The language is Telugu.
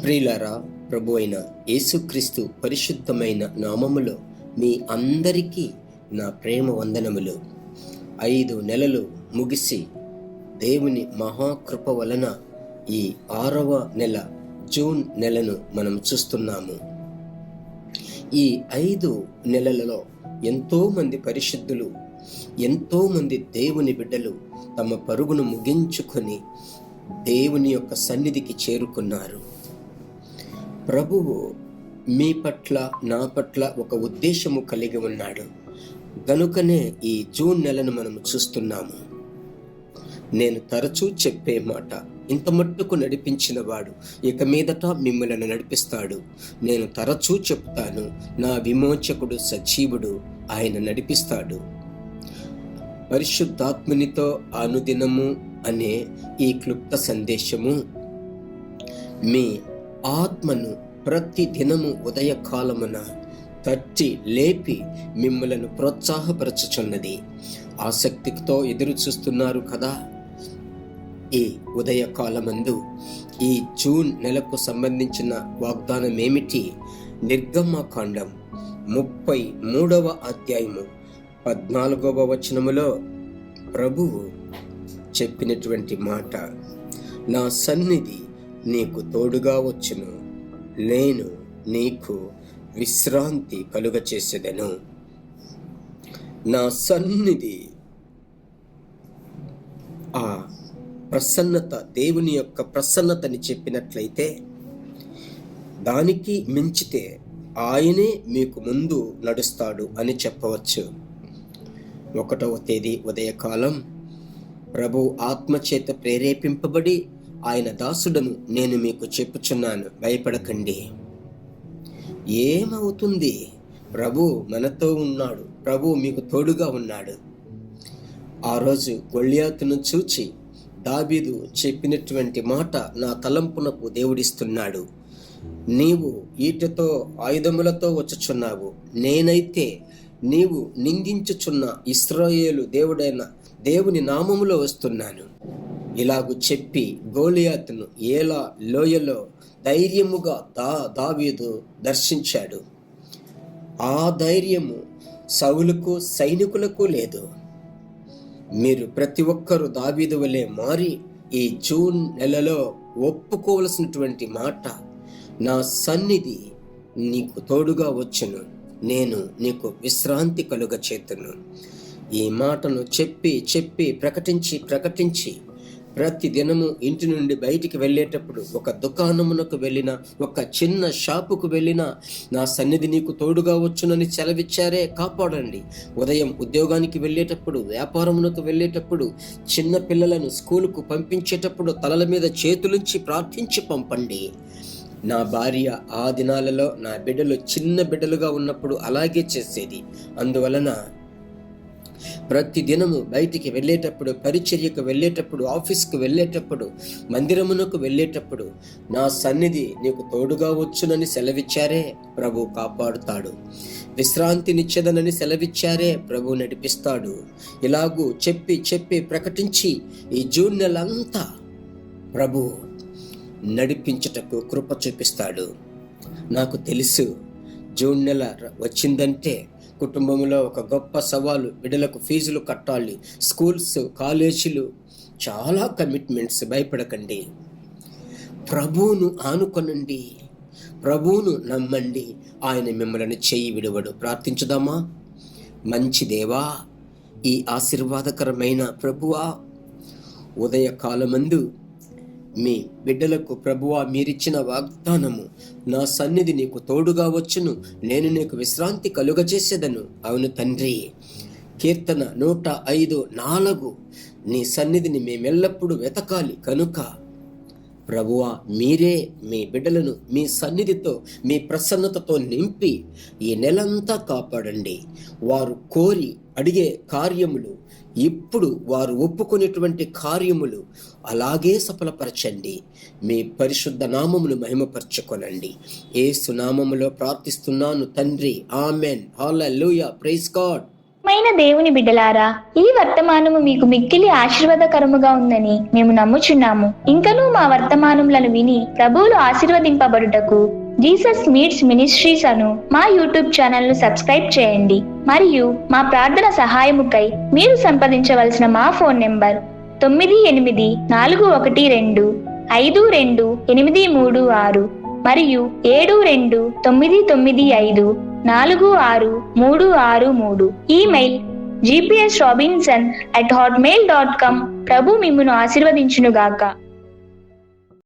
ప్రియులారా, ప్రభు అయిన యేసుక్రీస్తు పరిశుద్ధమైన నామములో మీ అందరికీ నా ప్రేమ వందనములు. 5 నెలలు ముగిసి దేవుని మహాకృప వలన ఈ 6వ నెల జూన్ నెలను మనం చూస్తున్నాము. ఈ 5 నెలలలో ఎంతోమంది పరిశుద్ధులు, ఎంతోమంది దేవుని బిడ్డలు తమ పరుగును ముగించుకొని దేవుని యొక్క సన్నిధికి చేరుకున్నారు. ప్రభువు మీ పట్ల, నా పట్ల ఒక ఉద్దేశము కలిగి ఉన్నాడు. గనుకనే ఈ జూన్ నెలను మనం చూస్తున్నాము. నేను తరచూ చెప్పే మాట, ఇంత మట్టుకు నడిపించిన వాడు ఇక మీదట మిమ్మల్ని నడిపిస్తాడు. నేను తరచూ చెప్తాను, నా విమోచకుడు సజీవుడు, ఆయన నడిపిస్తాడు. పరిశుద్ధాత్మునితో అనుదినము అనే ఈ క్లుప్త సందేశము మీ ఆత్మను ప్రతి దినము ఉదయకాలమున తట్టి లేపి మిమ్మలను ప్రోత్సాహపరచుచున్నది. ఆసక్తితో ఎదురు చూస్తున్నారు కదా. ఈ ఉదయకాలమందు ఈ జూన్ నెలకు సంబంధించిన వాగ్దానం ఏమిటి? నిర్గమకాండం 33వ అధ్యాయము 14వ వచనములో ప్రభువు చెప్పినటువంటి మాట, నా సన్నిధి నీకు తోడుగా వచ్చును, నేను నీకు విశ్రాంతి కలుగచేసేదను. నా సన్నిధి, ఆ ప్రసన్నత, దేవుని యొక్క ప్రసన్నతని చెప్పినట్లయితే దానికి మించితే ఆయనే మీకు ముందు నడుస్తాడు అని చెప్పవచ్చు. 1వ తేదీ ఉదయకాలం ప్రభు ఆత్మచేత ప్రేరేపింపబడి, ఆయన దాసుడను నేను మీకు చెప్పుచున్నాను, భయపడకండి. ఏమవుతుంది? ప్రభు మనతో ఉన్నాడు, ప్రభు మీకు తోడుగా ఉన్నాడు. ఆ రోజు గొల్యాతును చూచి దావీదు చెప్పినటువంటి మాట నా తలంపునకు దేవుడిస్తున్నాడు. నీవు ఈటెతో ఆయుధములతో వచ్చుచున్నావు, నేనైతే నీవు నిందించుచున్న ఇశ్రాయేలు దేవుడైన దేవుని నామములో వస్తున్నాను. ఇలాగు చెప్పి గోలియాతును ఏలా లోయలో ధైర్యముగా దావీదు దర్శించాడు. ఆ ధైర్యము సౌలుకు, సైనికులకు లేదు. మీరు ప్రతి ఒక్కరూ దావీదు వలె మారి ఈ జూన్ నెలలో ఒప్పుకోవలసినటువంటి మాట, నా సన్నిధి నీకు తోడుగా వచ్చును, నేను నీకు విశ్రాంతి కలుగచేతును. ఈ మాటను చెప్పి ప్రకటించి ప్రతి దినము ఇంటి నుండి బయటికి వెళ్ళేటప్పుడు, ఒక దుకాణమునకు వెళ్ళినా, ఒక చిన్న షాపుకు వెళ్ళినా, నా సన్నిధి నీకు తోడుగా వచ్చునని సెలవిచ్చారే, కాపాడండి. ఉదయం ఉద్యోగానికి వెళ్ళేటప్పుడు, వ్యాపారమునకు వెళ్ళేటప్పుడు, చిన్న పిల్లలను స్కూలుకు పంపించేటప్పుడు తలల మీద చేతులుంచి ప్రార్థించి పంపండి. నా భార్య ఆ దినాలలో నా బిడ్డలు చిన్న బిడ్డలుగా ఉన్నప్పుడు అలాగే చేసేది. అందువలన ప్రతి దినము బయటికి వెళ్ళేటప్పుడు, పరిచర్యకు వెళ్ళేటప్పుడు, ఆఫీస్కు వెళ్ళేటప్పుడు, మందిరమునకు వెళ్ళేటప్పుడు, నా సన్నిధి నీకు తోడుగా వచ్చునని సెలవిచ్చారే, ప్రభు కాపాడుతాడు. విశ్రాంతినిచ్చేదనని సెలవిచ్చారే, ప్రభు నడిపిస్తాడు. ఇలాగూ చెప్పి ప్రకటించి ఈ జూన్ నెలంతా ప్రభు నడిపించుటకు కృప చూపిస్తాడు. నాకు తెలుసు, జూన్ నెల వచ్చిందంటే కుటుంబంలో ఒక గొప్ప సవాలు. బిడ్డలకు ఫీజులు కట్టాలి, స్కూల్స్, కాలేజీలు, చాలా కమిట్మెంట్స్. భయపడకండి, ప్రభువును ఆనుకొనండి, ప్రభువును నమ్మండి, ఆయన మిమ్మల్ని చెయ్యి విడువడు. ప్రార్థించుదామా? మంచి దేవా, ఈ ఆశీర్వాదకరమైన ప్రభువా, ఉదయకాలమందు మీ బిడ్డలకు ప్రభువా మీరిచ్చిన వాగ్దానము, నా సన్నిధి నీకు తోడుగా వచ్చును, నేను నీకు విశ్రాంతి కలుగజేసేదను. అవును తండ్రి. కీర్తన 105:4, నీ సన్నిధిని మేమెల్లప్పుడూ వెతకాలి కనుక ప్రభువా మీరే మీ బిడ్డలను మీ సన్నిధితో, మీ ప్రసన్నతతో నింపి ఈ నెలంతా కాపాడండి. వారు కోరి అడిగే కార్యములు, ఇప్పుడు వారు ఒప్పుకునేటువంటి కార్యములు అలాగే సఫలపరచండి. మీ పరిశుద్ధ నామమును మహిమపరచుకొనండి. యేసు నామములో ప్రార్థిస్తున్నాను తండ్రి, ఆమెన్. హల్లెలూయా. Praise God. దేవుని బిడ్డలారా, ఈ వర్తమానము మీకు మిక్కిలి ఆశీర్వాదకరముగా ఉందని మేము నమ్ముచున్నాము. ఇంకనూ మా వర్తమానములను విని ప్రభువులు ఆశీర్వదింపబడుటకు జీసస్ మీట్స్ మినిస్ట్రీస్ అను మా యూట్యూబ్ ఛానల్ ను సబ్స్క్రైబ్ చేయండి. మరియు మా ప్రార్థన సహాయముకై మీరు సంప్రదించవలసిన మా ఫోన్ నెంబర్ 9842528336 మరియు 7299546363. Email gpsrobinson@hotmail.com. ప్రభు మిమ్మును ఆశీర్వదించునుగాక.